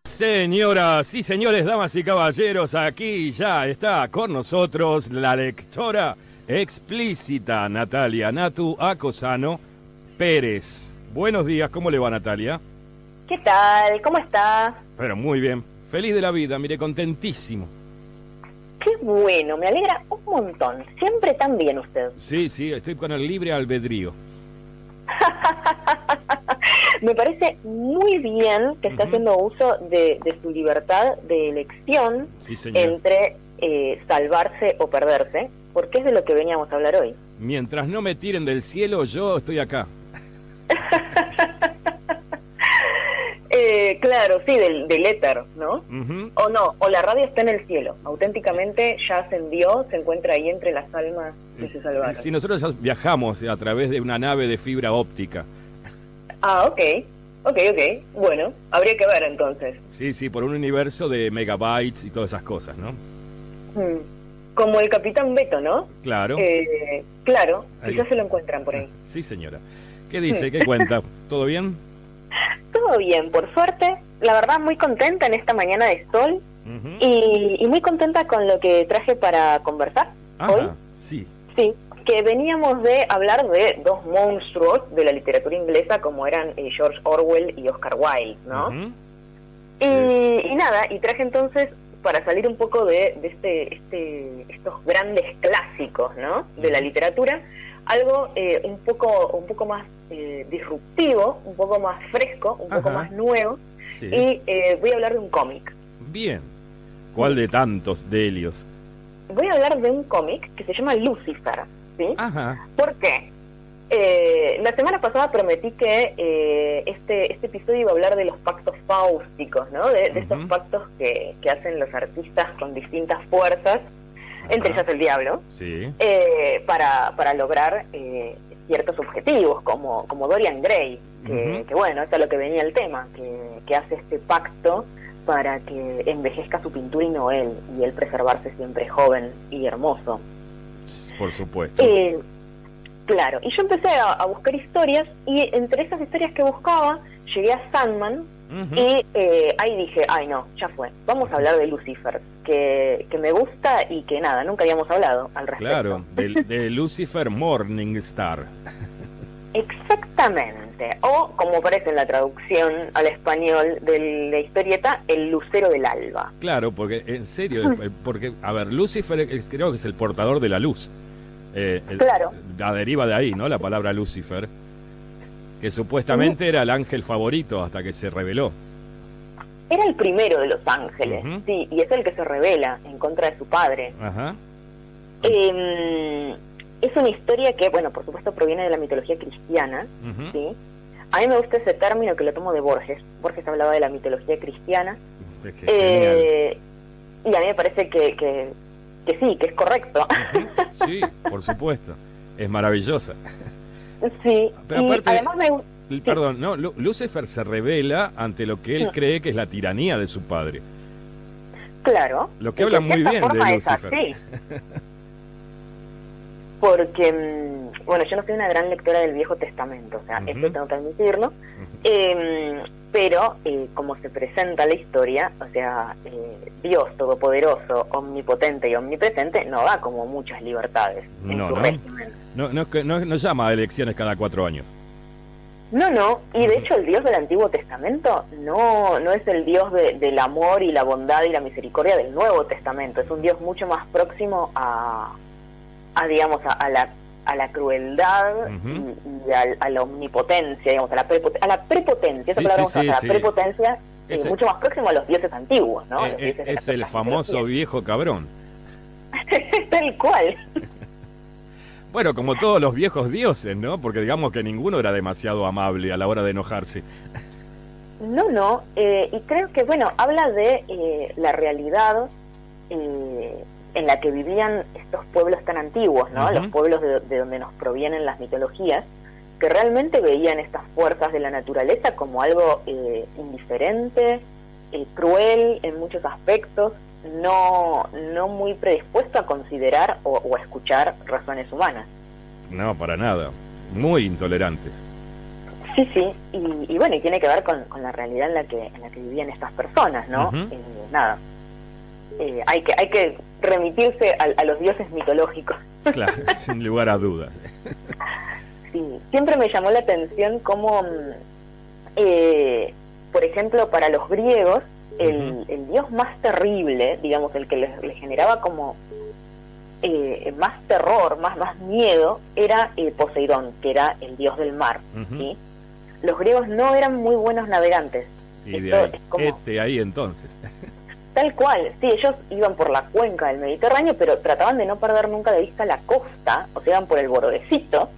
Señoras y señores, damas y caballeros, aquí ya está con nosotros la lectora explícita Natalia Natu Acosano Pérez. Buenos días, ¿cómo le va, Natalia? ¿Qué tal? ¿Cómo está? Pero muy bien, feliz de la vida, mire, contentísimo. Qué bueno, me alegra un montón. Siempre tan bien usted. Sí, estoy con el libre albedrío. Me parece muy bien que está haciendo uso de su libertad de elección entre salvarse o perderse, porque es de lo que veníamos a hablar hoy. Mientras no me tiren del cielo, yo estoy acá. Claro, sí, del éter, ¿no? O no, o la radio está en el cielo, auténticamente ya ascendió, se encuentra ahí entre las almas que se salvaron. Sí, nosotros ya viajamos a través de una nave de fibra óptica. Ah, ok, bueno, habría que ver entonces. Sí, por un universo de megabytes y todas esas cosas, ¿no? Como el Capitán Beto, ¿no? Claro. Claro, Ahí. quizás se lo encuentran por ahí. Sí, señora. ¿Qué dice? ¿Qué cuenta? ¿Todo bien? Todo bien, por suerte. La verdad, muy contenta en esta mañana de sol y muy contenta con lo que traje para conversar hoy. Sí. Sí, que veníamos de hablar de dos monstruos de la literatura inglesa como eran George Orwell y Oscar Wilde, ¿no? Y nada, y traje entonces, para salir un poco de estos grandes clásicos, ¿no?, de la literatura, algo un poco más disruptivo, un poco más fresco, un poco más nuevo, y voy a hablar de un cómic. Bien. ¿Cuál de tantos delios? Voy a hablar de un cómic que se llama Lucifer, ¿sí? ¿Por qué? La semana pasada prometí que este episodio iba a hablar de los pactos fáusticos, ¿no? De estos pactos que hacen los artistas con distintas fuerzas, entre ellas el diablo, para lograr ciertos objetivos, como Dorian Gray, que bueno, es a lo que venía el tema, que hace este pacto para que envejezca su pintura y no él, y él preservarse siempre joven y hermoso. Por supuesto. Claro, y yo empecé a buscar historias, y entre esas historias que buscaba, llegué a Sandman, y ahí dije, ay no, ya fue, vamos a hablar de Lucifer, que me gusta y que nada, nunca habíamos hablado al respecto. Claro, de Lucifer Morningstar. Exactamente, o como aparece en la traducción al español de la historieta, el lucero del alba. Claro, porque en serio, porque, a ver, Lucifer creo que es el portador de la luz. Claro. La deriva de ahí, ¿no? La palabra Lucifer, que supuestamente era el ángel favorito hasta que se reveló. Era el primero de los ángeles, sí, y es el que se revela en contra de su padre. Es una historia que, bueno, por supuesto proviene de la mitología cristiana, ¿sí? A mí me gusta ese término que lo tomo de Borges. Borges hablaba de la mitología cristiana. Y a mí me parece que sí, que es correcto. Sí, por supuesto. Es maravillosa. Sí, pero aparte, además perdón, no, Lucifer se revela ante lo que él cree que es la tiranía de su padre. Claro. Lo que habla muy bien de Lucifer. Porque, bueno, yo no soy una gran lectora del Viejo Testamento, o sea, esto tengo que admitirlo, pero como se presenta la historia, o sea, Dios Todopoderoso, Omnipotente y Omnipresente no da como muchas libertades en su régimen. No llama a elecciones cada 4 años. No, y de hecho el Dios del Antiguo Testamento no es el Dios del amor y la bondad y la misericordia del Nuevo Testamento, es un Dios mucho más próximo digamos, a la crueldad y a la omnipotencia, digamos, a la prepotencia, esa palabra la prepotencia, mucho más próximo a los dioses antiguos, ¿no? Es el famoso viejo cabrón. Tal cual. Bueno, como todos los viejos dioses, ¿no? Porque digamos que ninguno era demasiado amable a la hora de enojarse. No, y creo que, bueno, habla de la realidad en la que vivían estos pueblos tan antiguos, ¿no? Los pueblos de donde nos provienen las mitologías, que realmente veían estas fuerzas de la naturaleza como algo indiferente, cruel en muchos aspectos, no muy predispuesto a considerar o a escuchar razones humanas. No, para nada. Muy intolerantes. Sí, sí, y bueno, y tiene que ver con la realidad en la que vivían estas personas, ¿no? Nada, hay que remitirse a los dioses mitológicos. Claro, sin lugar a dudas. Sí, siempre me llamó la atención cómo, por ejemplo, para los griegos, el dios más terrible, digamos, el que les generaba como más terror, más miedo, era Poseidón, que era el dios del mar, ¿sí? Los griegos no eran muy buenos navegantes. Y de ahí, como... ahí entonces. Tal cual, sí, ellos iban por la cuenca del Mediterráneo, pero trataban de no perder nunca de vista la costa, o sea, iban por el bordecito,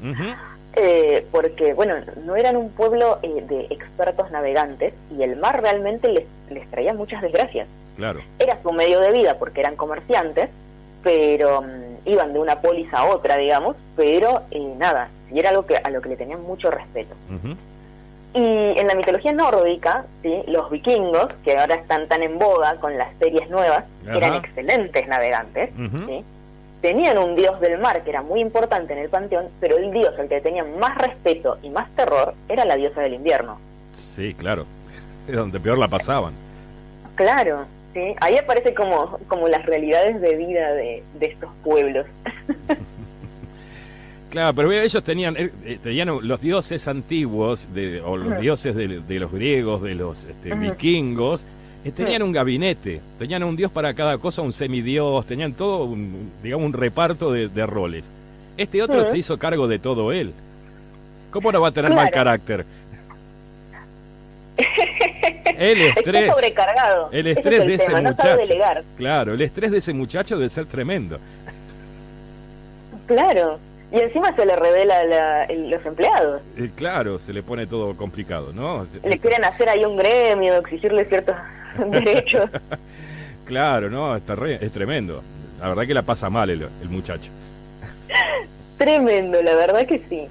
porque, bueno, no eran un pueblo de expertos navegantes, y el mar realmente les traía muchas desgracias. Claro. Era su medio de vida, porque eran comerciantes, pero iban de una polis a otra, digamos, pero nada, sí era algo a lo que le tenían mucho respeto. Y en la mitología nórdica, ¿sí?, los vikingos, que ahora están tan en boga con las series nuevas, eran excelentes navegantes, ¿sí? Tenían un dios del mar que era muy importante en el panteón, pero el dios al que tenían más respeto y más terror era la diosa del invierno. Sí, claro, es donde peor la pasaban. Claro, sí, ahí aparece como las realidades de vida de estos pueblos. Claro, pero ellos tenían los dioses antiguos, o los dioses de los griegos, de los vikingos, tenían un gabinete, tenían un dios para cada cosa, un semidios, tenían todo, digamos, un reparto de roles. Este otro se hizo cargo de todo él. ¿Cómo no va a tener mal carácter? El estrés, está sobrecargado. El estrés de ese muchacho. No sabe delegar. Claro, el estrés de ese muchacho debe ser tremendo. Claro. Y encima se le revela los empleados. Claro, se le pone todo complicado, ¿no? Le quieren hacer ahí un gremio, exigirle ciertos derechos. Claro, no, es tremendo. La verdad que la pasa mal el muchacho. Tremendo, la verdad que sí.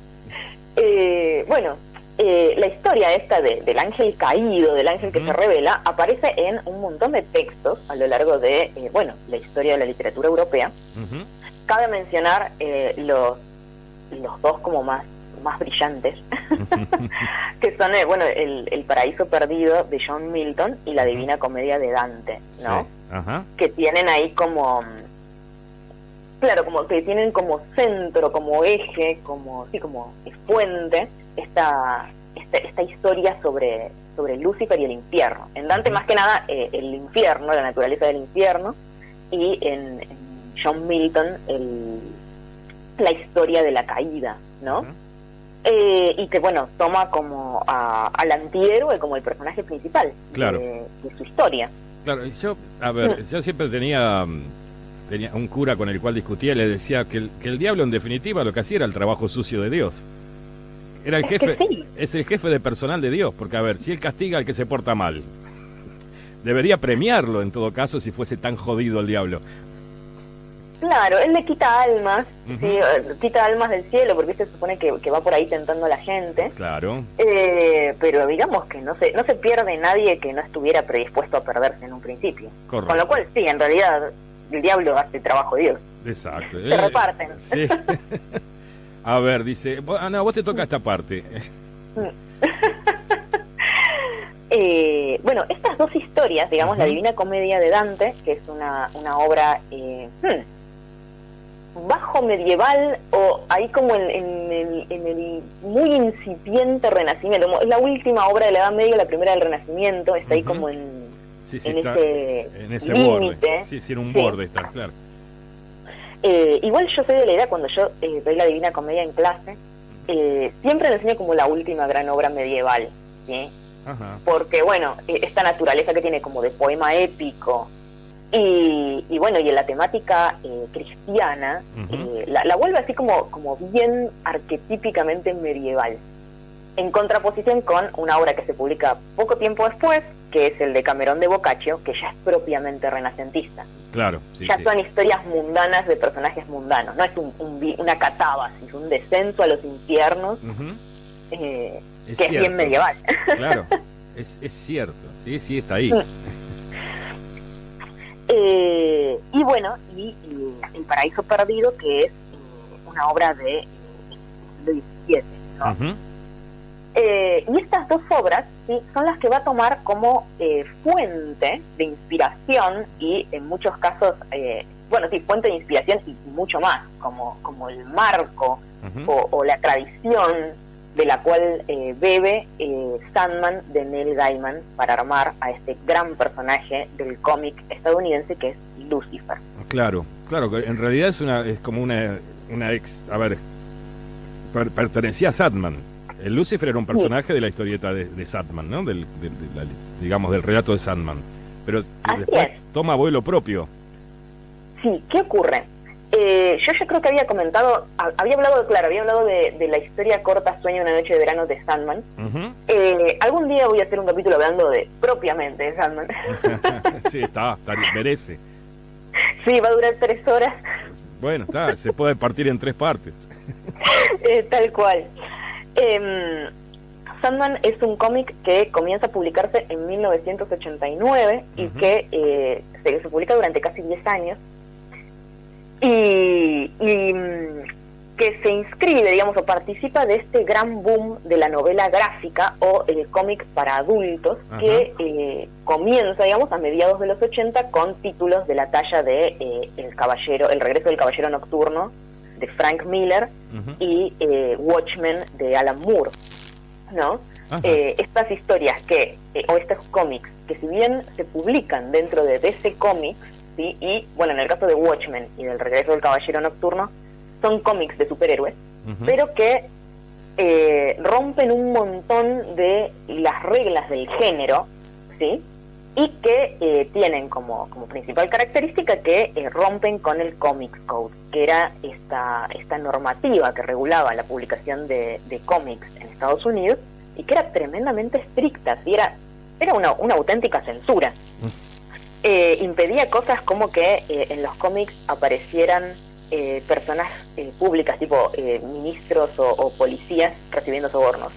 Bueno, la historia esta del ángel caído, del ángel que se revela, aparece en un montón de textos a lo largo de, la historia de la literatura europea. Cabe mencionar los dos como más brillantes, que son el Paraíso Perdido de John Milton y la Divina Comedia de Dante, ¿no? Sí. Que tienen ahí como, claro, como que tienen como centro, como eje, como fuente esta historia sobre Lucifer y el infierno. En Dante más que nada el infierno, la naturaleza del infierno, y en John Milton la historia de la caída, ¿no? Y que, toma como al antihéroe como el personaje principal, claro, de su historia. Claro, yo siempre tenía un cura con el cual discutía y le decía que el diablo, en definitiva, lo que hacía era el trabajo sucio de Dios. Era el jefe, es el jefe de personal de Dios, porque, a ver, si él castiga al que se porta mal, debería premiarlo, en todo caso, si fuese tan jodido el diablo. Claro, él le quita almas, ¿sí? Quita almas del cielo, porque se supone que va por ahí tentando a la gente. Claro. Pero digamos que no se pierde nadie que no estuviera predispuesto a perderse en un principio. Correcto. Con lo cual, sí, en realidad, el diablo hace el trabajo de Dios. Exacto. Se reparten. Sí. A ver, dice, vos te toca esta parte. Estas dos historias, digamos, la Divina Comedia de Dante, que es una obra bajo medieval, o ahí como en el muy incipiente Renacimiento, es la última obra de la Edad Media, la primera del Renacimiento, está ahí como en ese borde. Sí, en un borde está, claro. Igual yo soy de la idea, cuando yo doy la Divina Comedia en clase, siempre le enseño como la última gran obra medieval, ¿sí? Porque, esta naturaleza que tiene como de poema épico, y en la temática cristiana, la vuelve así como bien arquetípicamente medieval, en contraposición con una obra que se publica poco tiempo después, que es el de Camerón de Boccaccio, que ya es propiamente renacentista. Claro, son historias mundanas de personajes mundanos, no es una catábasis, un descenso a los infiernos, que es bien medieval. Claro, es cierto, sí está ahí. Y El Paraíso Perdido, que es una obra de siglo XVII, ¿no? Y estas dos obras, ¿sí?, son las que va a tomar como fuente de inspiración y en muchos casos, fuente de inspiración y mucho más, como el marco o la tradición de la cual bebe Sandman de Neil Gaiman para armar a este gran personaje del cómic estadounidense que es Lucifer. Claro, en realidad es como una pertenecía a Sandman. El Lucifer era un personaje de la historieta de Sandman, ¿no? Del relato de Sandman. Pero después toma vuelo propio. Sí, ¿qué ocurre? Yo ya creo que había hablado de la historia corta Sueño una noche de verano de Sandman. Algún día voy a hacer un capítulo hablando propiamente de Sandman. Sí, merece. Sí, va a durar 3 horas. Bueno, se puede partir en 3 partes. Tal cual. Sandman es un cómic que comienza a publicarse en 1989 y que se publica durante casi 10 años. Y que se inscribe, digamos, o participa de este gran boom de la novela gráfica o el cómic para adultos que comienza, digamos, a mediados de los 80 con títulos de la talla de El regreso del caballero nocturno de Frank Miller y Watchmen de Alan Moore, ¿no? Estas historias o estos cómics que si bien se publican dentro de DC Comics, ¿sí?, y bueno, en el caso de Watchmen y del regreso del caballero nocturno son cómics de superhéroes, pero que rompen un montón de las reglas del género, ¿sí?, y que tienen como principal característica que rompen con el Comics Code, que era esta normativa que regulaba la publicación de cómics en Estados Unidos y que era tremendamente estricta, ¿sí? Era una auténtica censura. Impedía cosas como que en los cómics aparecieran personas públicas, tipo ministros o policías recibiendo sobornos,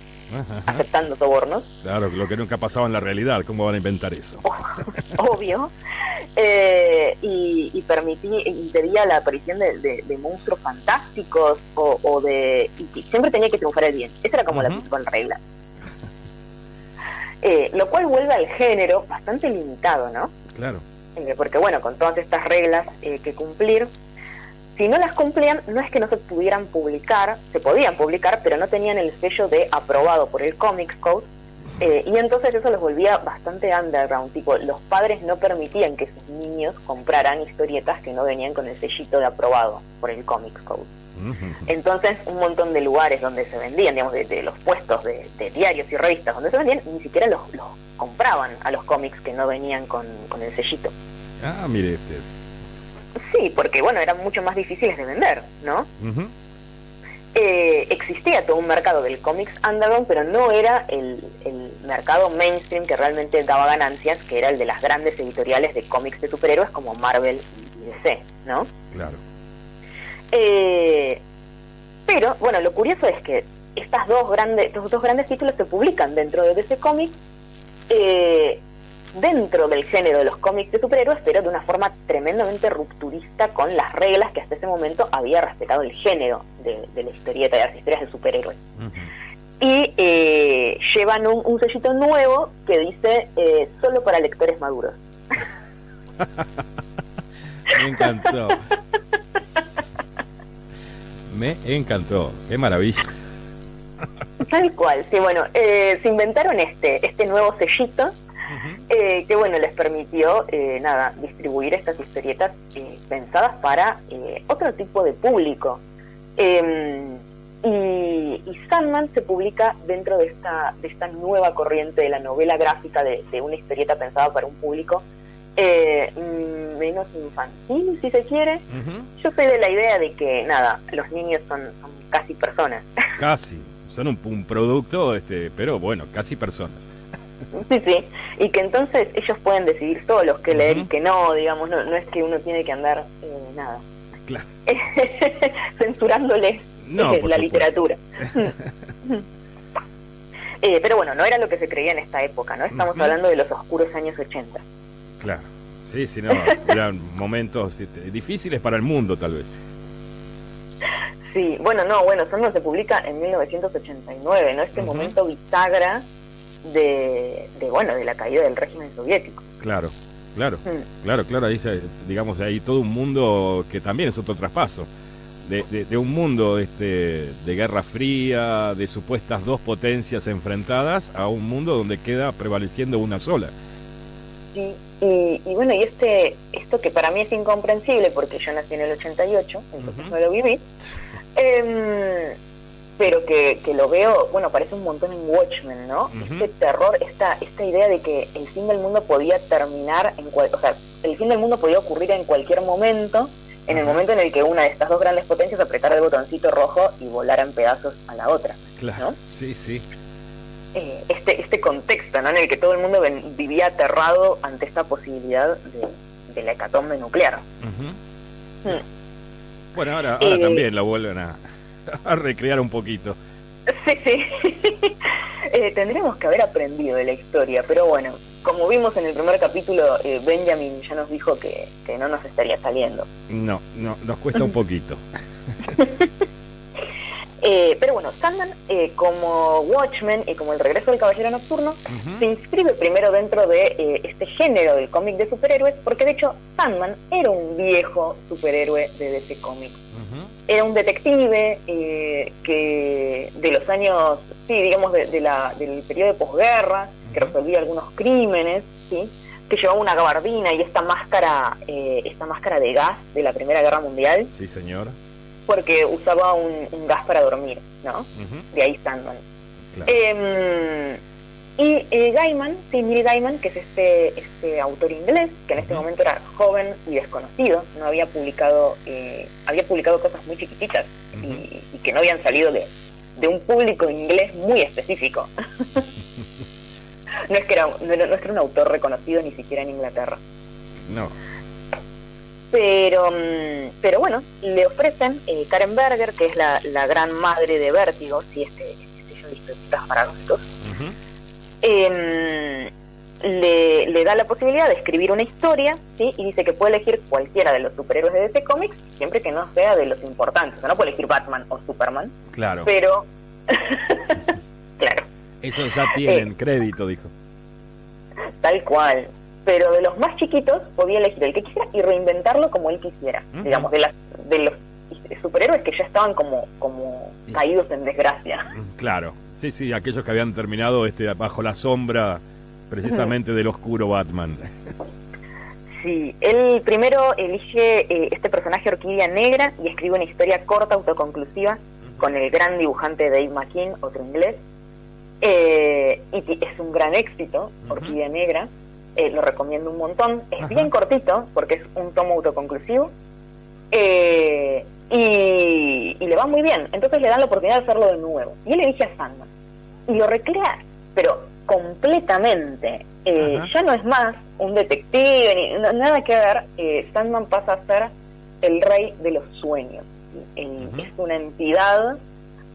aceptando sobornos. Claro, lo que nunca pasaba en la realidad, ¿cómo van a inventar eso? Obvio. Y impedía la aparición de monstruos fantásticos y siempre tenía que triunfar el bien. Esa era como la principal regla. Lo cual vuelve al género bastante limitado, ¿no? Claro. Porque bueno, con todas estas reglas que cumplir, si no las cumplían, no es que no se pudieran publicar, se podían publicar, pero no tenían el sello de aprobado por el Comics Code, y entonces eso los volvía bastante underground, tipo, los padres no permitían que sus niños compraran historietas que no venían con el sellito de aprobado por el Comics Code. Entonces un montón de lugares donde se vendían, digamos, de los puestos de diarios y revistas donde se vendían, ni siquiera los compraban a los cómics que no venían con el sellito. Mire. Sí, porque bueno, eran mucho más difíciles de vender, ¿no? Existía todo un mercado del cómics underground, pero no era el mercado mainstream que realmente daba ganancias, que era el de las grandes editoriales de cómics de superhéroes como Marvel y DC, ¿no? Claro. Pero bueno, lo curioso es que estos dos grandes títulos se publican dentro de DC Comics, dentro del género de los cómics de superhéroes, pero de una forma tremendamente rupturista con las reglas que hasta ese momento había respetado el género de la historieta, de las historias de superhéroes. Y llevan un sellito nuevo que dice solo para lectores maduros. Me encantó. Me encantó, qué maravilla. Tal cual, sí, bueno, se inventaron este nuevo sellito, que bueno, les permitió distribuir estas historietas pensadas para otro tipo de público. Y Sandman se publica dentro de esta nueva corriente de la novela gráfica de una historieta pensada para un público menos infantil, si se quiere. Yo soy de la idea de que los niños son casi personas. Casi, son un producto, pero bueno, casi personas. Sí, y que entonces ellos pueden decidir solos qué leer y qué no, digamos, no es que uno tiene que andar claro. censurándoles la literatura. Pero bueno, no era lo que se creía en esta época, ¿no? Estamos hablando de los oscuros años 80. Claro, sí, no, eran momentos difíciles para el mundo, tal vez. Sí, Sandman se publica en 1989, ¿no? Este momento bisagra de la caída del régimen soviético. Claro, ahí digamos, hay todo un mundo que también es otro traspaso, de un mundo de Guerra Fría, de supuestas dos potencias enfrentadas, a un mundo donde queda prevaleciendo una sola. Sí, y esto que para mí es incomprensible, porque yo nací en el 88, entonces no lo viví, pero que lo veo, parece un montón en Watchmen, ¿no? Este terror, esta idea de que el fin del mundo podía terminar el fin del mundo podía ocurrir en cualquier momento, en el momento en el que una de estas dos grandes potencias apretara el botoncito rojo y volara en pedazos a la otra. Claro, ¿no? Sí. Este contexto, ¿no? En el que todo el mundo vivía aterrado ante esta posibilidad de la hecatombe nuclear. Bueno, ahora también la vuelven a recrear un poquito. Sí. Tendríamos que haber aprendido de la historia, pero bueno, como vimos en el primer capítulo, Benjamin ya nos dijo que no nos estaría saliendo. No, nos cuesta un poquito. Pero bueno, Sandman, como Watchmen y como El regreso del Caballero Nocturno, se inscribe primero dentro de este género del cómic de superhéroes, porque de hecho Sandman era un viejo superhéroe de DC Comics. Era un detective que de los años, digamos, del periodo de posguerra, que resolvía algunos crímenes, ¿sí? Que llevaba una gabardina y esta máscara de gas de la Primera Guerra Mundial. Sí, señor. Porque usaba un gas para dormir, ¿no? De ahí Sandman. Claro. Neil Gaiman, que es este autor inglés, que en este momento era joven y desconocido, no había publicado cosas muy chiquititas y que no habían salido de un público inglés muy específico. No es que era un autor reconocido ni siquiera en Inglaterra. No. Pero bueno, le ofrecen Karen Berger, que es la gran madre de Vértigo, sí, este sello de historietas para adultos, le da la posibilidad de escribir una historia, ¿sí? Y dice que puede elegir cualquiera de los superhéroes de DC Comics, siempre que no sea de los importantes. O sea, no puede elegir Batman o Superman. Claro. Pero, claro. Eso ya tienen crédito, dijo. Tal cual. Pero de los más chiquitos podía elegir el que quisiera y reinventarlo como él quisiera. Digamos, de los superhéroes que ya estaban como caídos en desgracia. Claro, sí, aquellos que habían terminado bajo la sombra precisamente del oscuro Batman. Sí, él primero elige este personaje Orquídea Negra y escribe una historia corta, autoconclusiva, con el gran dibujante Dave McKean, otro inglés. Y es un gran éxito, Orquídea Negra. Lo recomiendo un montón. Es bien cortito porque es un tomo autoconclusivo y le va muy bien. Entonces le dan la oportunidad de hacerlo de nuevo y él elige a Sandman y lo recrea, pero completamente. Ya no es más un detective nada que ver. Sandman pasa a ser el rey de los sueños. Es una entidad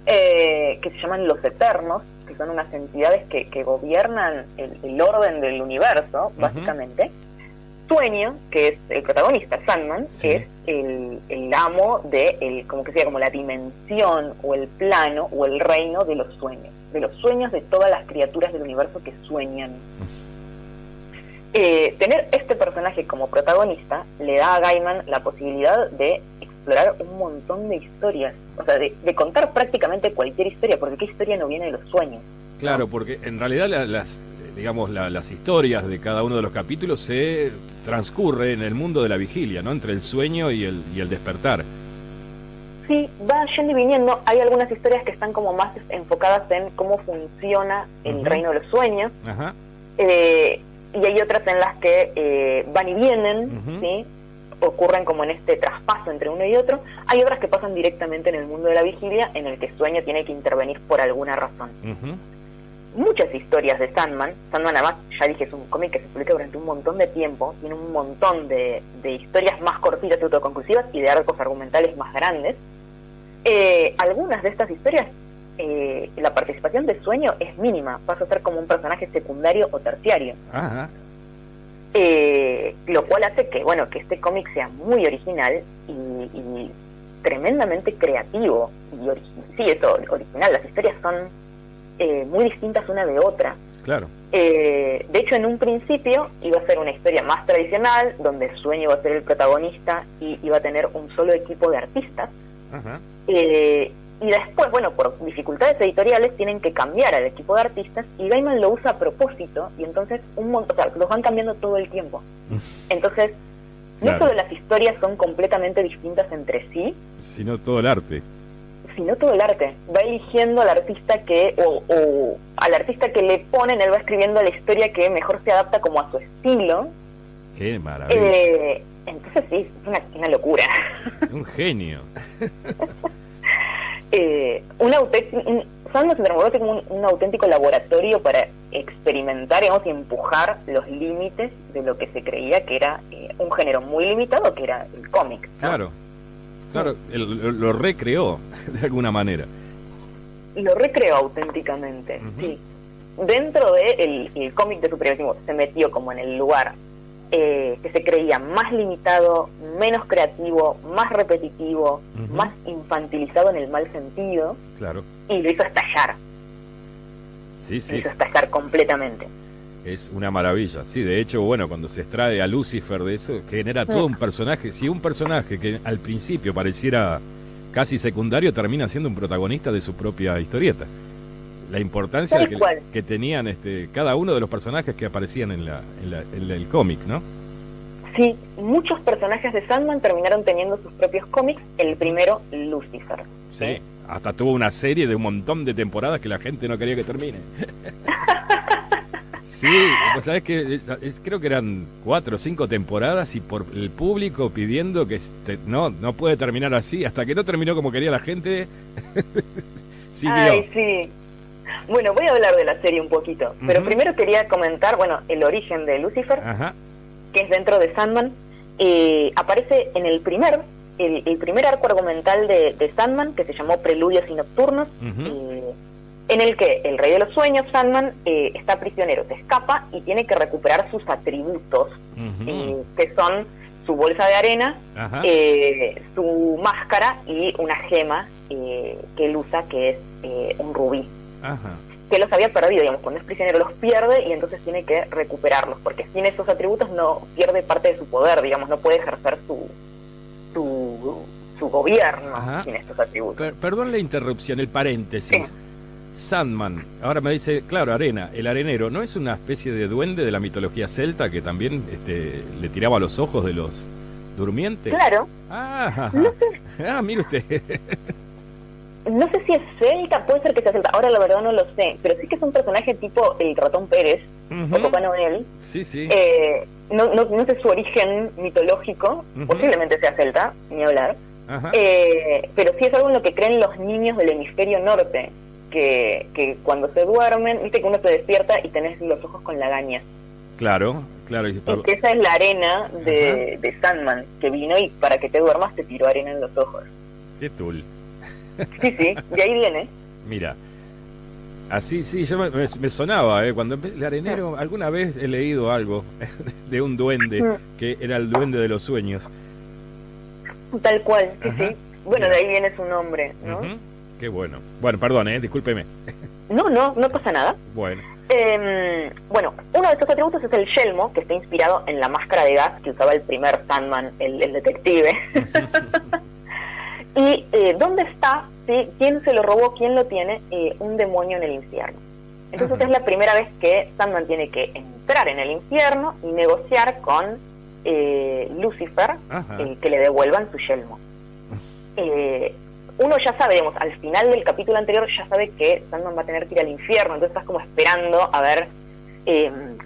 que se llaman los Eternos, que son unas entidades que gobiernan el orden del universo, básicamente. Sueño, que es el protagonista, Sandman, es el amo como la dimensión o el plano o el reino de los sueños de todas las criaturas del universo que sueñan. Tener este personaje como protagonista le da a Gaiman la posibilidad de explorar un montón de historias, o sea, de contar prácticamente cualquier historia, porque ¿qué historia no viene de los sueños? Claro, porque en realidad las historias de cada uno de los capítulos se transcurre en el mundo de la vigilia, ¿no? Entre el sueño y el despertar. Sí, va yendo y viniendo. Hay algunas historias que están como más enfocadas en cómo funciona el reino de los sueños. Y hay otras en las que van y vienen, ¿sí? Ocurren como en este traspaso entre uno y otro. Hay otras que pasan directamente en el mundo de la vigilia, en el que Sueño tiene que intervenir por alguna razón. Muchas historias de Sandman además, ya dije, es un cómic que se publica durante un montón de tiempo, tiene un montón de historias más cortitas y autoconclusivas y de arcos argumentales más grandes. Algunas de estas historias, la participación de Sueño es mínima, pasa a ser como un personaje secundario o terciario. Lo cual hace que este cómic sea muy original y tremendamente creativo y original. Las historias son muy distintas una de otra. Claro. De hecho, en un principio iba a ser una historia más tradicional, donde Sueño iba a ser el protagonista y iba a tener un solo equipo de artistas. Ajá. Y después, bueno, por dificultades editoriales tienen que cambiar al equipo de artistas, y Gaiman lo usa a propósito, y entonces los van cambiando todo el tiempo. Entonces, no solo las historias son completamente distintas entre sí, sino todo el arte. Va eligiendo al artista o al artista que le ponen, él va escribiendo la historia que mejor se adapta como a su estilo. ¡Qué maravilla! Entonces sí, es una locura. Un genio. Sandman se transformó como un auténtico laboratorio para experimentar, digamos, y empujar los límites de lo que se creía que era un género muy limitado, que era el cómic, ¿no? Claro, lo recreó de alguna manera. Lo recreó auténticamente, sí. Dentro de el cómic de superhéroes se metió como en el lugar que se creía más limitado, menos creativo, más repetitivo, más infantilizado en el mal sentido. Claro. Y lo hizo estallar. Sí. Lo hizo estallar completamente. Es una maravilla. Sí, de hecho, bueno, cuando se extrae a Lucifer de eso, genera todo un personaje. Si un personaje que al principio pareciera casi secundario, termina siendo un protagonista de su propia historieta. La importancia que tenían cada uno de los personajes que aparecían en el cómic, ¿no? Sí, muchos personajes de Sandman terminaron teniendo sus propios cómics. El primero, Lucifer. Sí, hasta tuvo una serie de un montón de temporadas que la gente no quería que termine. Sí, pues sabes que creo que eran 4 o 5 temporadas, y por el público pidiendo que no puede terminar así, hasta que no terminó como quería la gente. Siguió. Ay, sí. Bueno, voy a hablar de la serie un poquito, pero primero quería comentar, el origen de Lucifer, que es dentro de Sandman. Aparece en el primer arco argumental de Sandman, que se llamó Preludios y Nocturnos, en el que el rey de los sueños, Sandman, está prisionero, se escapa y tiene que recuperar sus atributos, que son su bolsa de arena, su máscara y una gema que él usa, que es un rubí. Que los había perdido, digamos, cuando es prisionero los pierde, y entonces tiene que recuperarlos, porque sin esos atributos no pierde parte de su poder, digamos, no puede ejercer su gobierno sin estos atributos. Perdón la interrupción, el paréntesis. Sandman, ahora me dice, claro, arena, el arenero, ¿no es una especie de duende de la mitología celta que también le tiraba los ojos de los durmientes? Claro. No sé. Mire usted. No sé si es celta, puede ser que sea celta, ahora la verdad no lo sé, pero sí que es un personaje tipo el Ratón Pérez, o Papá Noel. Sí. No sé su origen mitológico, posiblemente sea celta, ni hablar. Pero sí es algo en lo que creen los niños del hemisferio norte, que cuando se duermen, viste que uno se despierta y tenés los ojos con lagañas. Claro. Y que esa es la arena de Sandman, que vino y para que te duermas te tiró arena en los ojos. Qué tul. Sí, de ahí viene. Mira, así sí, yo me sonaba, cuando el arenero, alguna vez he leído algo de un duende, que era el duende de los sueños. Tal cual, sí. Bueno, de ahí viene su nombre, ¿no? Qué bueno. Bueno, perdón, discúlpeme. No pasa nada. Bueno. Uno de estos atributos es el yelmo, que está inspirado en la máscara de gas que usaba el primer Sandman, el detective. ¿Y dónde está? ¿Sí? ¿Quién se lo robó? ¿Quién lo tiene? Un demonio en el infierno. Entonces es la primera vez que Sandman tiene que entrar en el infierno y negociar con Lucifer que le devuelvan su yelmo. Uno ya sabe, digamos, al final del capítulo anterior ya sabe que Sandman va a tener que ir al infierno, entonces estás como esperando a ver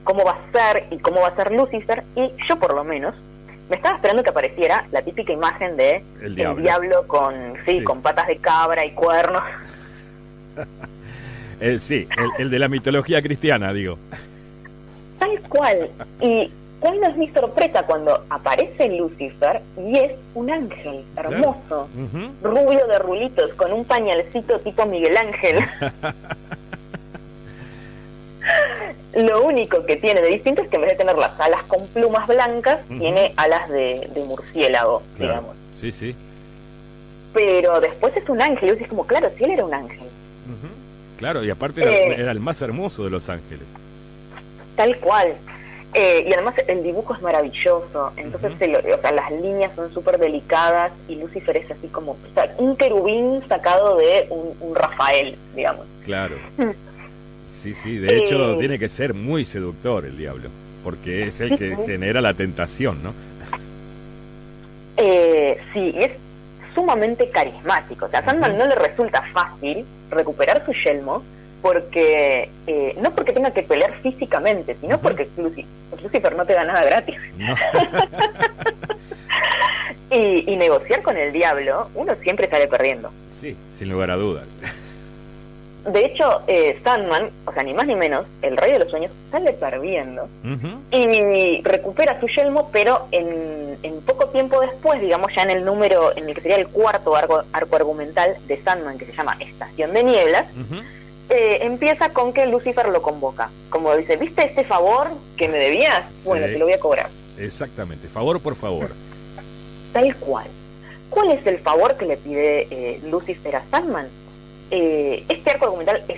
cómo va a ser y cómo va a ser Lucifer, y yo por lo menos me estaba esperando que apareciera la típica imagen de el diablo con patas de cabra y cuernos. El de la mitología cristiana, digo. Tal cual. ¿Y cuál no es mi sorpresa cuando aparece Lucifer y es un ángel hermoso, rubio de rulitos, con un pañalcito tipo Miguel Ángel? Lo único que tiene de distinto es que en vez de tener las alas con plumas blancas, tiene alas de murciélago, digamos. Sí. pero después es un ángel, y es como, claro, si él era un ángel. Claro, y aparte era el más hermoso de los ángeles. Tal cual. Y además el dibujo es maravilloso, entonces o sea, las líneas son súper delicadas y Lucifer es así como, o sea, un querubín sacado de un Rafael, digamos. Claro. Sí, de hecho tiene que ser muy seductor el diablo, porque es el que genera la tentación, ¿no? Sí, y es sumamente carismático, o sea, a Sandman no le resulta fácil recuperar su yelmo, porque no porque tenga que pelear físicamente, sino porque Lucifer no te da nada gratis. No. y negociar con el diablo, uno siempre sale perdiendo. Sí, sin lugar a dudas. De hecho, Sandman, o sea, ni más ni menos, el rey de los sueños, sale perdiendo y recupera su yelmo, pero en poco tiempo después, digamos ya en el número, en el que sería el cuarto arco argumental de Sandman, que se llama Estación de Nieblas, empieza con que Lucifer lo convoca. Como dice, ¿viste este favor que me debías? Bueno, te lo voy a cobrar. Exactamente, favor por favor. Tal cual. ¿Cuál es el favor que le pide Lucifer a Sandman? Este arco argumental es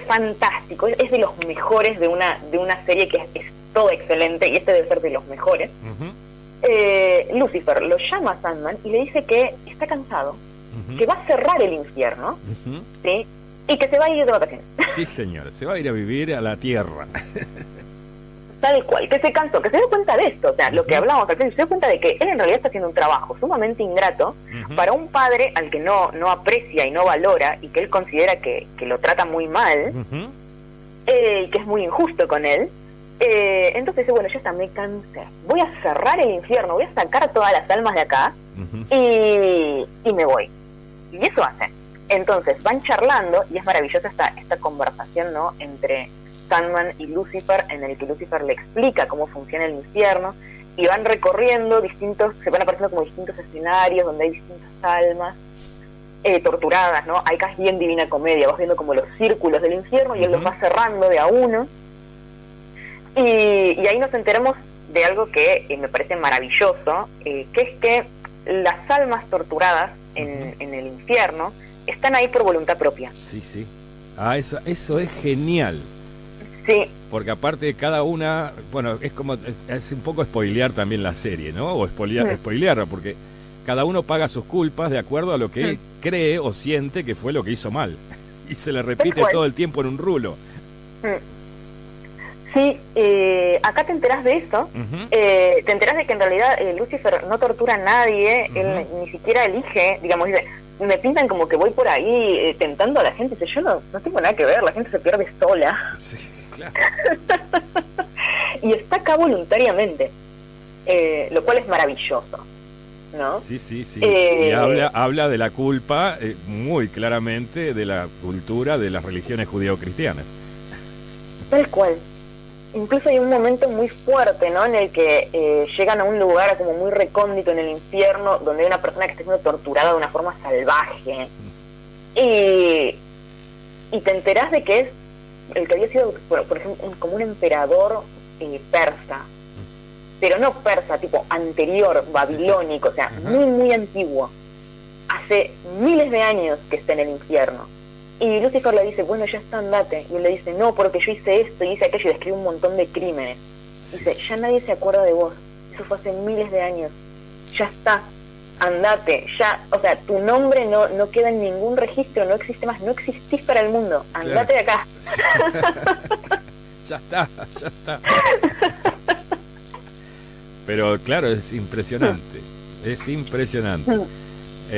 fantástico, es de los mejores de una serie que es todo excelente, y este debe ser de los mejores. Lucifer lo llama a Sandman y le dice que está cansado, que va a cerrar el infierno, ¿sí? Y que se va a ir de vacaciones. Sí, señor, se va a ir a vivir a la tierra. Tal cual, que se cansó, que se dio cuenta de esto, o sea, lo que hablamos al principio, se dio cuenta de que él en realidad está haciendo un trabajo sumamente ingrato para un padre al que no aprecia y no valora, y que él considera que lo trata muy mal, y que es muy injusto con él. Entonces dice, bueno, ya está, me cansé, voy a cerrar el infierno, voy a sacar todas las almas de acá, y me voy. Y eso hace. Entonces van charlando, y es maravillosa esta conversación, ¿no?, entre Sandman y Lucifer, en el que Lucifer le explica cómo funciona el infierno, y van recorriendo se van apareciendo como distintos escenarios donde hay distintas almas torturadas, ¿no? Hay casi en Divina Comedia, vas viendo como los círculos del infierno y él los va cerrando de a uno, y ahí nos enteramos de algo que me parece maravilloso, que es que las almas torturadas en el infierno están ahí por voluntad propia. Sí. Eso es genial. Sí. Porque aparte de cada una, bueno, es un poco spoilear también la serie, ¿no? O spoilearla, porque cada uno paga sus culpas de acuerdo a lo que él cree o siente que fue lo que hizo mal. Y se le repite todo el tiempo en un rulo. Sí, acá te enterás de eso, te enterás de que en realidad Lucifer no tortura a nadie, él ni siquiera elige, digamos, dice, me pintan como que voy por ahí tentando a la gente, dice, yo no tengo nada que ver, la gente se pierde sola. Sí, claro. Y está acá voluntariamente, lo cual es maravilloso, ¿no? Sí. Y habla de la culpa muy claramente de la cultura de las religiones judeo-cristianas. Tal cual. Incluso hay un momento muy fuerte, ¿no?, en el que llegan a un lugar como muy recóndito en el infierno, donde hay una persona que está siendo torturada de una forma salvaje, y te enterás de que es el que había sido, por ejemplo, como un emperador persa, pero no persa, tipo anterior, babilónico, o sea, muy, muy antiguo, hace miles de años que está en el infierno. Y Lucifer le dice, bueno, ya está, andate. Y él le dice, no, porque yo hice esto y hice aquello, y describe un montón de crímenes. Dice, ya nadie se acuerda de vos. Eso fue hace miles de años. Ya está, andate. Ya, o sea, tu nombre no queda en ningún registro, no existe más, no existís para el mundo. Andate de acá. Ya está. Pero claro, es impresionante.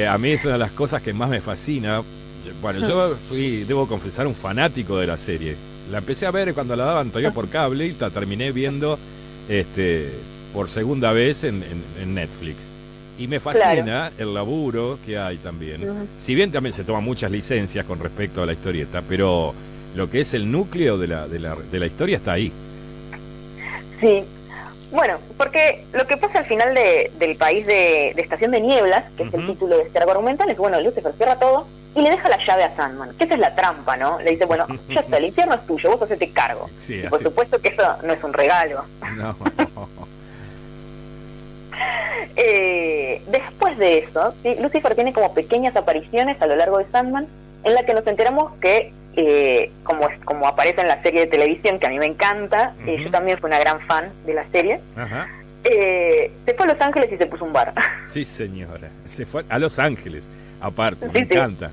A mí es una de las cosas que más me fascina. Bueno, yo fui, debo confesar, un fanático de la serie. La empecé a ver cuando la daban todavía por cable y la terminé viendo por segunda vez en Netflix. Y me fascina el laburo que hay también. Si bien también se toman muchas licencias con respecto a la historieta, pero lo que es el núcleo de la historia está ahí. Sí. Bueno, porque lo que pasa al final del país de Estación de Nieblas, que es el título de este arco argumental, es que, bueno, Lucifer cierra todo y le deja la llave a Sandman, que esa es la trampa, ¿no? Le dice, bueno, ya está, el infierno es tuyo, vos hacete cargo. Sí, y por supuesto que eso no es un regalo. No. después de eso, ¿sí? Lucifer tiene como pequeñas apariciones a lo largo de Sandman, en la que nos enteramos que, como aparece en la serie de televisión, que a mí me encanta, yo también fui una gran fan de la serie, se fue a Los Ángeles y se puso un bar. Sí, señora, se fue a Los Ángeles, aparte, me encanta.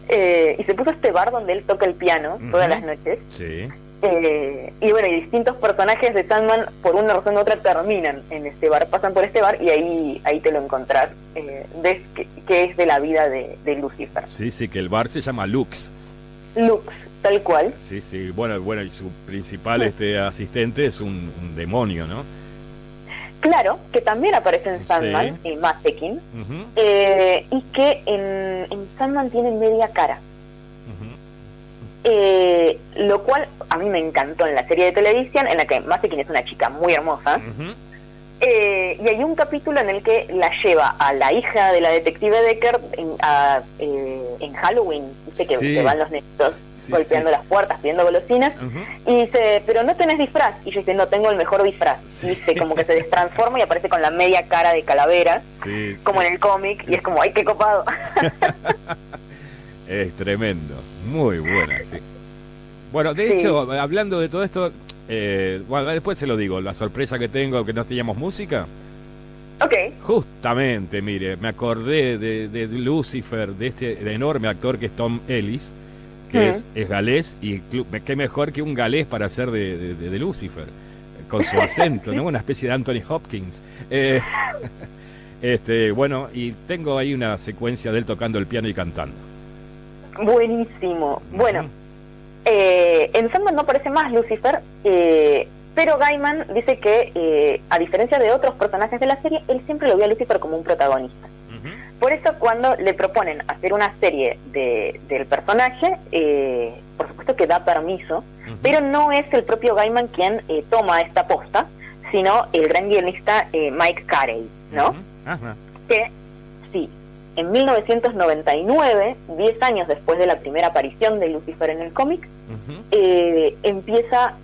Y se puso este bar donde él toca el piano todas las noches. Sí. Y bueno, y distintos personajes de Sandman, por una razón u otra, terminan en este bar, pasan por este bar y ahí te lo encontrás. Ves que es de la vida de Lucifer. Sí, que el bar se llama Lux. Lux, tal cual. Sí, bueno, y su principal asistente es un demonio, ¿no? Claro, que también aparece en Sandman, Mazzekin, y que en Sandman tiene media cara. Lo cual a mí me encantó en la serie de televisión, en la que Mazzekin es una chica muy hermosa, y hay un capítulo en el que la lleva a la hija de la detective Decker en Halloween, dice que se van los netos golpeando las puertas, pidiendo golosinas, y dice, pero no tenés disfraz, y yo dice, no, tengo el mejor disfraz, y dice, como que se destransforma y aparece con la media cara de calavera, como en el cómic, y es como, ¡ay, qué copado! Es tremendo, muy buena, sí. Bueno, de hecho, hablando de todo esto, bueno, después se lo digo, la sorpresa que tengo, que no teníamos música. Ok. Justamente, mire, me acordé de Lucifer, de este enorme actor que es Tom Ellis, que es galés, y qué mejor que un galés para hacer de Lucifer, con su acento, ¿no? Una especie de Anthony Hopkins. Bueno, y tengo ahí una secuencia de él tocando el piano y cantando. Buenísimo. Bueno, en Sandman no aparece más Lucifer, pero Gaiman dice que, a diferencia de otros personajes de la serie, él siempre lo vio a Lucifer como un protagonista. Por eso cuando le proponen hacer una serie del personaje, por supuesto que da permiso, pero no es el propio Gaiman quien toma esta posta, sino el gran guionista Mike Carey, ¿no? Que sí, en 1999, 10 años después de la primera aparición de Lucifer en el cómic, empieza,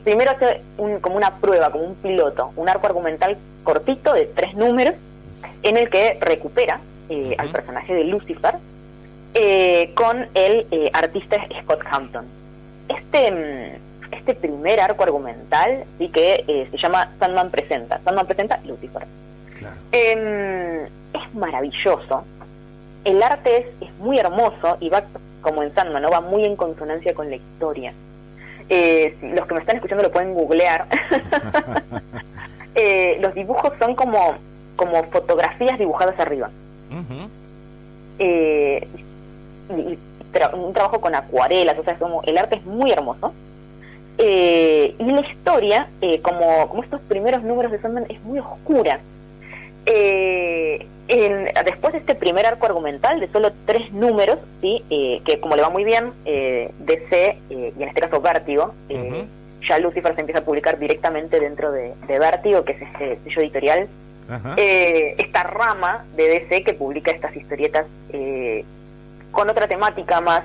primero hace como una prueba, como un piloto, un arco argumental cortito de 3 números, en el que recupera al personaje de Lucifer con el artista Scott Hampton. Este primer arco argumental, sí, que se llama Sandman presenta Lucifer. Claro. Es maravilloso. El arte es muy hermoso y va, como en Sandman, ¿no? Va muy en consonancia con la historia. Los que me están escuchando lo pueden googlear. Los dibujos son como fotografías dibujadas arriba. Un trabajo con acuarelas, o sea, el arte es muy hermoso. Y la historia, como estos primeros números de Sandman, es muy oscura. Después de este primer arco argumental de solo 3 números, ¿sí? Que como le va muy bien, DC, y en este caso Vértigo, ya Lucifer se empieza a publicar directamente dentro de Vértigo, que es este sello editorial, esta rama de DC que publica estas historietas con otra temática más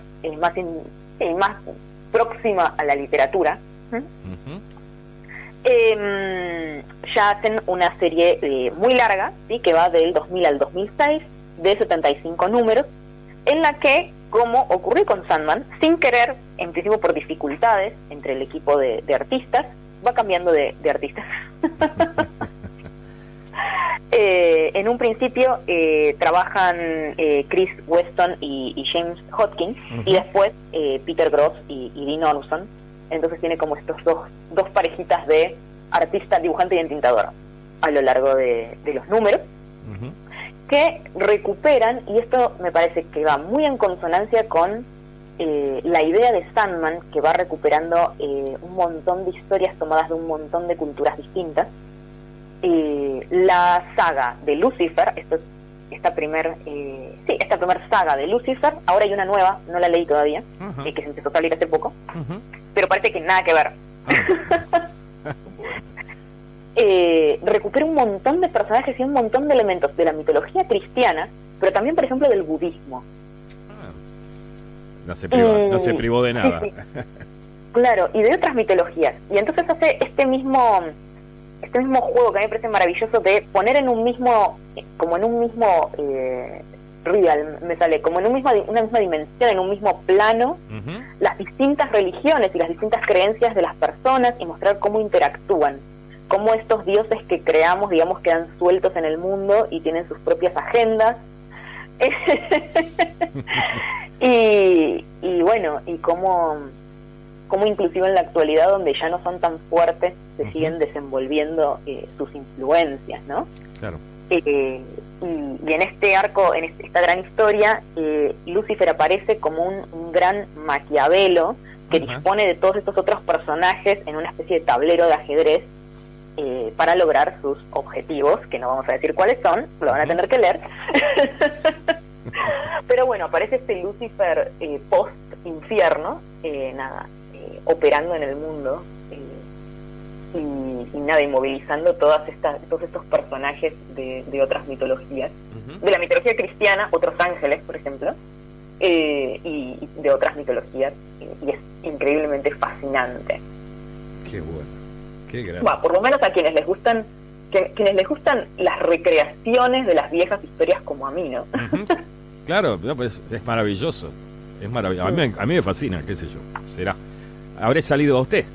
próxima a la literatura. Ya hacen una serie muy larga, ¿sí? Que va del 2000 al 2006, de 75 números, en la que, como ocurrió con Sandman, sin querer, en principio por dificultades entre el equipo de artistas, va cambiando de artistas. En un principio trabajan Chris Weston y James Hodgkins, y después Peter Gross y Dean Ormston. Entonces tiene como estos dos parejitas de artista, dibujante y entintador a lo largo de los números, que recuperan, y esto me parece que va muy en consonancia con la idea de Sandman, que va recuperando un montón de historias tomadas de un montón de culturas distintas. La saga de Lucifer, esta primer saga de Lucifer, ahora hay una nueva, no la leí todavía, que se empezó a salir hace poco, pero parece que nada que ver. Recupera un montón de personajes y un montón de elementos de la mitología cristiana, pero también, por ejemplo, del budismo. No se privó de nada. Sí. Claro, y de otras mitologías. Y entonces hace este mismo juego que a mí me parece maravilloso de poner en un mismo, como en un mismo real, me sale, como en una misma dimensión, en un mismo plano, las distintas religiones y las distintas creencias de las personas y mostrar cómo interactúan, cómo estos dioses que creamos, digamos, quedan sueltos en el mundo y tienen sus propias agendas. y bueno, y cómo inclusive en la actualidad, donde ya no son tan fuertes, se siguen desenvolviendo sus influencias, ¿no? Claro. Y en este arco, en esta gran historia, Lucifer aparece como un gran Maquiavelo que dispone de todos estos otros personajes en una especie de tablero de ajedrez para lograr sus objetivos, que no vamos a decir cuáles son, lo van a tener que leer. Pero bueno, aparece este Lucifer post-infierno, operando en el mundo, y nada, inmovilizando todos estos personajes de otras mitologías, de la mitología cristiana, otros ángeles, por ejemplo, y de otras mitologías, y es increíblemente fascinante. Qué bueno, qué grande. Bueno, por lo menos a quienes les gustan las recreaciones de las viejas historias, como a mí, ¿no? Claro, no, pues es maravilloso, es maravilloso. A mí me fascina, qué sé yo, será. ¿Habré salido a usted?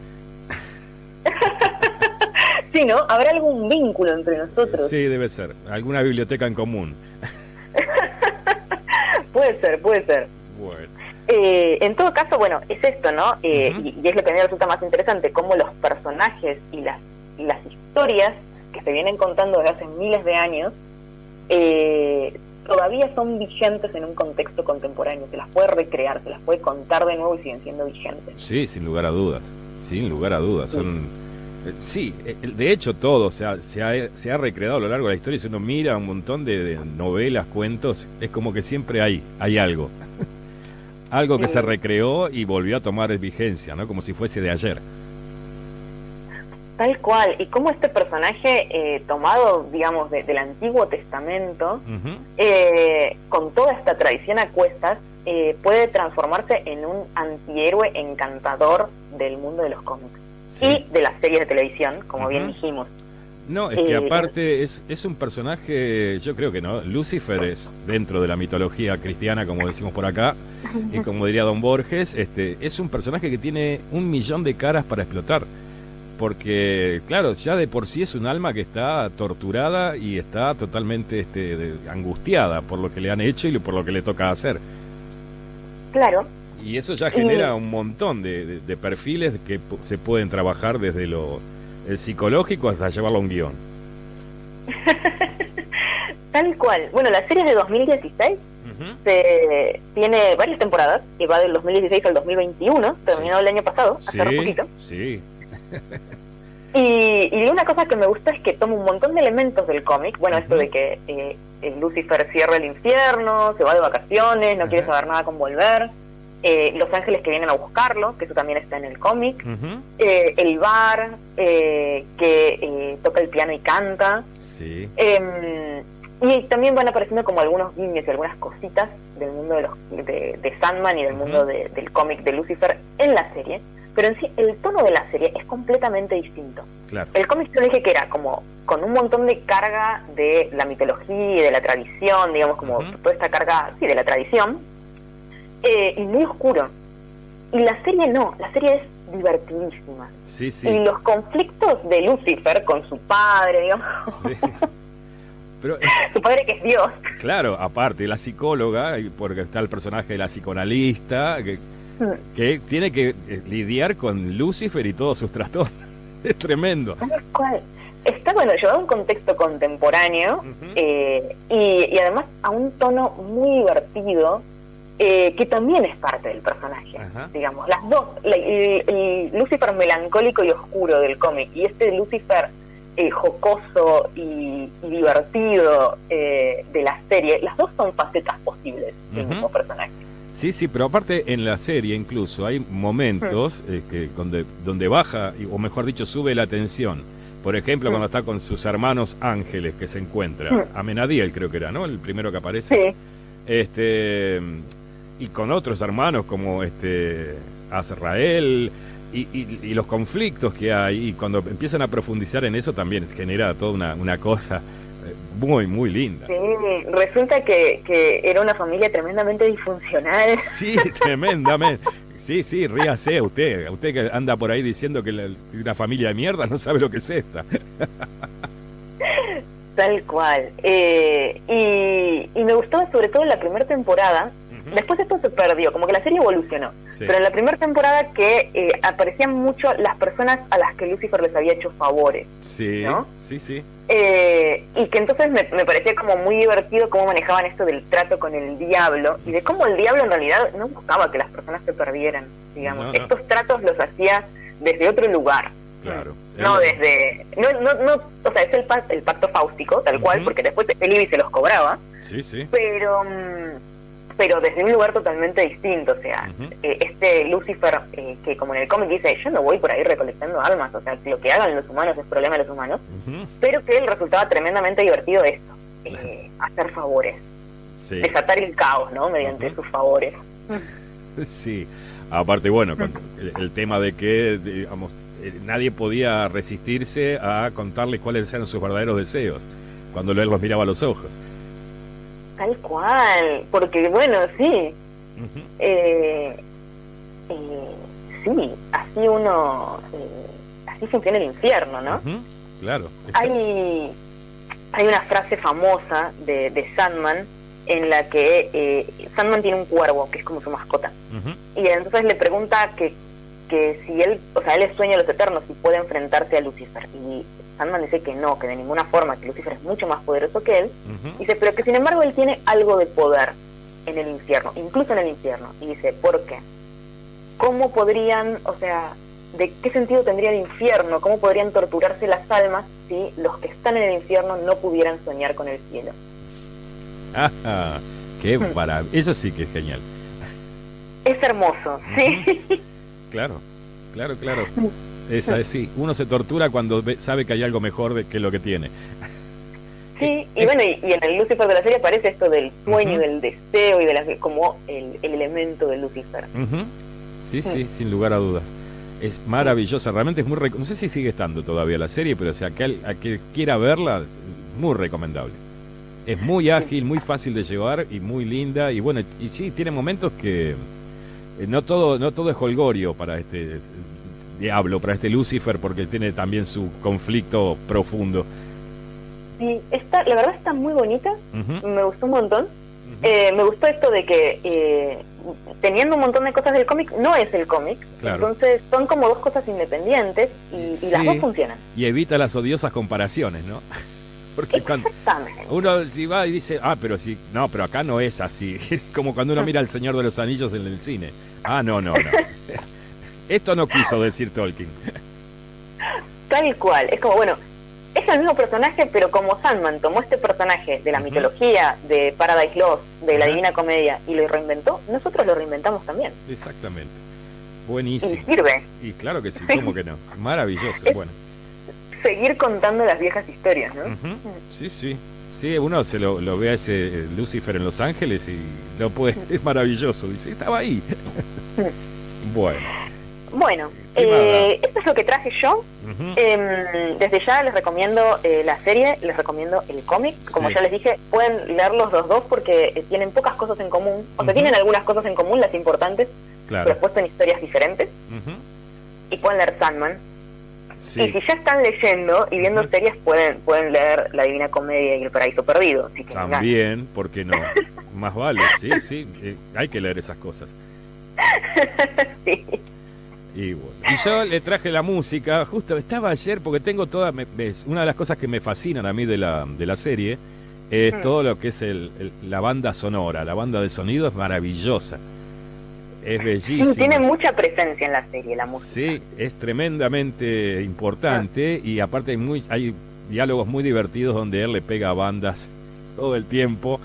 Sí, ¿no? ¿Habrá algún vínculo entre nosotros? Sí, debe ser. Alguna biblioteca en común. Puede ser. Bueno. En todo caso, bueno, es esto, ¿no? Y es lo que a mí me resulta más interesante, cómo los personajes y las historias que se vienen contando desde hace miles de años todavía son vigentes en un contexto contemporáneo. Se las puede recrear, se las puede contar de nuevo y siguen siendo vigentes. Sí, sin lugar a dudas. Sí, de hecho todo se ha recreado a lo largo de la historia. Si uno mira un montón de novelas, cuentos, es como que siempre hay algo. Algo que se recreó y volvió a tomar vigencia, ¿no? Como si fuese de ayer. Tal cual. Y cómo este personaje tomado, digamos, del Antiguo Testamento, con toda esta tradición a cuestas, puede transformarse en un antihéroe encantador del mundo de los cómics. Sí. Y de las series de televisión, como bien dijimos. No, es que aparte es un personaje, yo creo que no, Lucifer es, dentro de la mitología cristiana, como decimos por acá, y como diría Don Borges, es un personaje que tiene 1.000.000 de caras para explotar. Porque, claro, ya de por sí es un alma que está torturada y está totalmente angustiada por lo que le han hecho y por lo que le toca hacer. Claro. Y eso ya genera un montón de perfiles que se pueden trabajar desde el psicológico hasta llevarlo a un guión. Tal cual. Bueno, la serie es de 2016. Tiene varias temporadas, que va del 2016 al 2021, terminó el año pasado, hace un poquito. Sí. Y una cosa que me gusta es que toma un montón de elementos del cómic. Bueno, esto de que Lucifer cierra el infierno, se va de vacaciones, no quiere saber nada con volver. Los ángeles que vienen a buscarlo, que eso también está en el cómic. El bar que toca el piano y canta. Sí. Y también van apareciendo como algunos guiños y algunas cositas del mundo de Sandman y del mundo del cómic de Lucifer en la serie. Pero en sí, el tono de la serie es completamente distinto. Claro. El cómic yo dije que era como con un montón de carga de la mitología y de la tradición, digamos, como toda esta carga, sí, de la tradición, y muy oscuro. Y la serie no, la serie es divertidísima. Sí, sí. Y los conflictos de Lucifer con su padre, digamos... Sí. Pero, su padre que es Dios. Claro, aparte la psicóloga, porque está el personaje de la psicoanalista, que tiene que lidiar con Lucifer y todos sus trastornos. Es tremendo. Está bueno, llevado a un contexto contemporáneo y además a un tono muy divertido, que también es parte del personaje. Digamos, las dos, el Lucifer melancólico y oscuro del cómic y este Lucifer jocoso y divertido de la serie, las dos son facetas posibles del mismo personaje. Sí, sí, pero aparte en la serie incluso hay momentos donde baja, o mejor dicho, sube la tensión. Por ejemplo, cuando está con sus hermanos ángeles que se encuentra, Amenadiel creo que era, ¿no? El primero que aparece. Sí. Y con otros hermanos como Azrael, y los conflictos que hay, y cuando empiezan a profundizar en eso también genera toda una cosa muy, muy linda. Sí, resulta que era una familia tremendamente disfuncional. Sí, tremendamente. Sí, ríase usted que anda por ahí diciendo que una familia de mierda no sabe lo que es esta. Tal cual. Y me gustó sobre todo en la primera temporada. Después esto se perdió, como que la serie evolucionó. Sí. Pero en la primera temporada que aparecían mucho las personas a las que Lucifer les había hecho favores. Sí, ¿no? Sí. Y que entonces me parecía como muy divertido cómo manejaban esto del trato con el diablo y de cómo el diablo en realidad no buscaba que las personas se perdieran, digamos. No. Estos tratos los hacía desde otro lugar. Claro. No desde... No, o sea, es el pacto fáustico, tal cual, porque después el IBI se los cobraba. Sí. Pero desde un lugar totalmente distinto, o sea, este Lucifer, que como en el cómic dice, yo no voy por ahí recolectando almas, o sea, lo que hagan los humanos es problema de los humanos, pero que él resultaba tremendamente divertido esto, hacer favores, desatar el caos, ¿no?, mediante sus favores. Sí, aparte, bueno, con el tema de que, digamos, nadie podía resistirse a contarle cuáles eran sus verdaderos deseos, cuando él los miraba a los ojos. Tal cual, porque bueno, sí, sí, así funciona el infierno, ¿no? Claro. Hay una frase famosa de Sandman en la que Sandman tiene un cuervo que es como su mascota, y entonces le pregunta que si él, o sea, él es sueño de los eternos y puede enfrentarse a Lucifer, y Sandman dice que no, que de ninguna forma, que Lucifer es mucho más poderoso que él. Dice, pero que sin embargo él tiene algo de poder en el infierno, incluso en el infierno. Y dice, ¿por qué? ¿Cómo podrían, o sea, de qué sentido tendría el infierno? ¿Cómo podrían torturarse las almas si los que están en el infierno no pudieran soñar con el cielo? ¡Qué maravilla! Eso sí que es genial. Es hermoso, sí. Claro. Esa es, sí, uno se tortura cuando sabe que hay algo mejor que lo que tiene. Sí, y bueno, y en el Lucifer de la serie aparece esto del sueño, del deseo y como el elemento del Lucifer. Sí, sin lugar a dudas. Es maravillosa, realmente es muy no sé si sigue estando todavía la serie, pero o sea, a que quiera verla, muy recomendable. Es muy ágil, muy fácil de llevar y muy linda, y bueno, y sí, tiene momentos que no todo es holgorio para este diablo, para este Lucifer, porque tiene también su conflicto profundo. Sí, la verdad está muy bonita, me gustó un montón. Me gustó esto de que teniendo un montón de cosas del cómic, no es el cómic, entonces son como dos cosas independientes y las dos funcionan. Y evita las odiosas comparaciones, ¿no? Porque cuando uno si va y dice, pero acá no es así, como cuando uno mira El Señor de los Anillos en el cine. No. Esto no quiso decir Tolkien. Tal cual, es como, bueno, es el mismo personaje, pero como Sandman tomó este personaje de la mitología, de Paradise Lost, de la Divina Comedia, y lo reinventó, nosotros lo reinventamos también. Exactamente. Buenísimo. Y sirve. Y claro que sí, ¿cómo que no? Maravilloso, bueno. Seguir contando las viejas historias, ¿no? Sí, uno se lo ve a ese Lucifer en Los Ángeles y lo puede, es maravilloso, dice, estaba ahí. Bueno, esto es lo que traje yo. Desde ya les recomiendo la serie, les recomiendo el cómic. Como ya les dije, pueden leerlos los dos porque tienen pocas cosas en común. O sea, tienen algunas cosas en común, las importantes, pero después son historias diferentes. Y pueden leer Sandman. Sí. Y si ya están leyendo y viendo series, pueden leer La Divina Comedia y El Paraíso Perdido. Así que también, ¿por qué no? Más vale, sí, hay que leer esas cosas. Sí. Y yo le traje la música, justo estaba ayer, porque tengo una de las cosas que me fascinan a mí de la serie, es todo lo que es la banda sonora, la banda de sonido es maravillosa. Es bellísima. Sí, tiene mucha presencia en la serie, la música. Sí, es tremendamente importante y aparte hay diálogos muy divertidos donde él le pega a bandas todo el tiempo,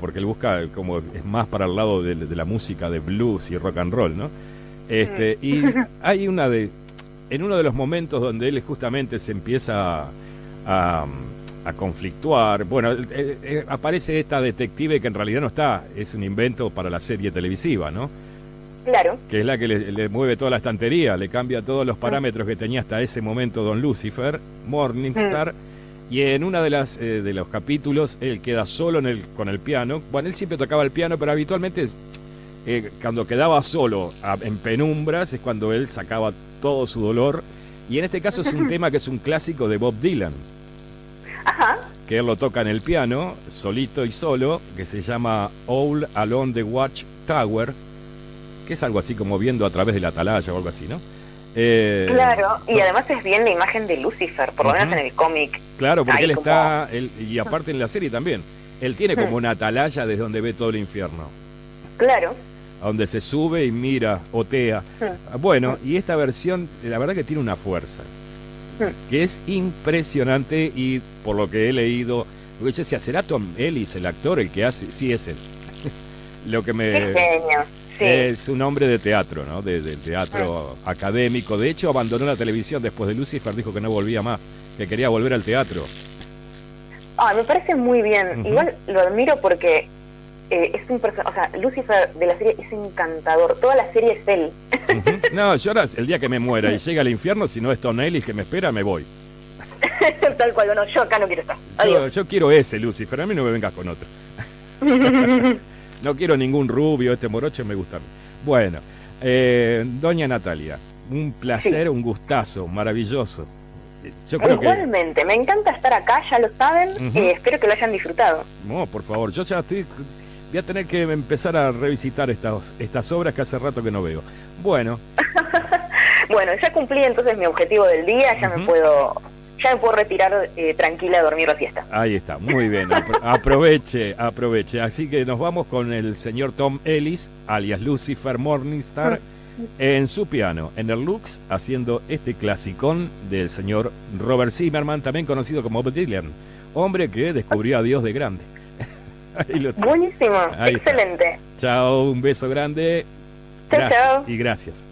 porque él busca como es más para el lado de la música de blues y rock and roll, ¿no? Y hay en uno de los momentos donde él justamente se empieza a conflictuar. Bueno, aparece esta detective que en realidad no está, es un invento para la serie televisiva, ¿no? Claro. Que es la que le mueve toda la estantería, le cambia todos los parámetros que tenía hasta ese momento Don Lucifer, Morningstar, y en una de los capítulos él queda solo con el piano. Bueno, él siempre tocaba el piano, pero habitualmente cuando quedaba solo en penumbras es cuando él sacaba todo su dolor, y en este caso es un tema que es un clásico de Bob Dylan. Ajá. Que él lo toca en el piano, solito y solo, que se llama All Along the Watch Tower, que es algo así como viendo a través de la atalaya o algo así, ¿no? Claro, y además es bien la imagen de Lucifer, por lo menos en el cómic. Claro, porque él está, y aparte en la serie también, él tiene como una atalaya desde donde ve todo el infierno. Claro. A donde se sube y mira, otea. Bueno, y esta versión, la verdad que tiene una fuerza, que es impresionante, y por lo que he leído, yo decía, ¿será Tom Ellis el actor el que hace? Sí, es él. Lo que me... Qué genio. Sí. Es un hombre de teatro, ¿no? Del teatro académico. De hecho, abandonó la televisión después de Lucifer, dijo que no volvía más, que quería volver al teatro. Me parece muy bien. Igual lo admiro porque es un personaje, o sea, Lucifer de la serie es encantador. Toda la serie es él. No, yo ahora, el día que me muera y llegue al infierno, si no es Tom Ellis que me espera, me voy. Tal cual, no, yo acá no quiero estar. Yo quiero ese Lucifer, a mí no me vengas con otro. No quiero ningún rubio, este morocho me gusta a mí. Bueno, doña Natalia, un placer, un gustazo, maravilloso. Yo creo Igualmente, me encanta estar acá, ya lo saben, espero que lo hayan disfrutado. No, por favor, yo ya voy a tener que empezar a revisitar estas obras que hace rato que no veo. Bueno. Bueno, ya cumplí entonces mi objetivo del día, ya me puedo retirar tranquila a dormir la siesta. Ahí está, muy bien, aproveche. Así que nos vamos con el señor Tom Ellis, alias Lucifer Morningstar, en su piano, en el Lux, haciendo este clasicón del señor Robert Zimmerman, también conocido como Bob Dylan, hombre que descubrió a Dios de grande. Buenísimo, excelente. Chao, un beso grande. Chao. Y gracias.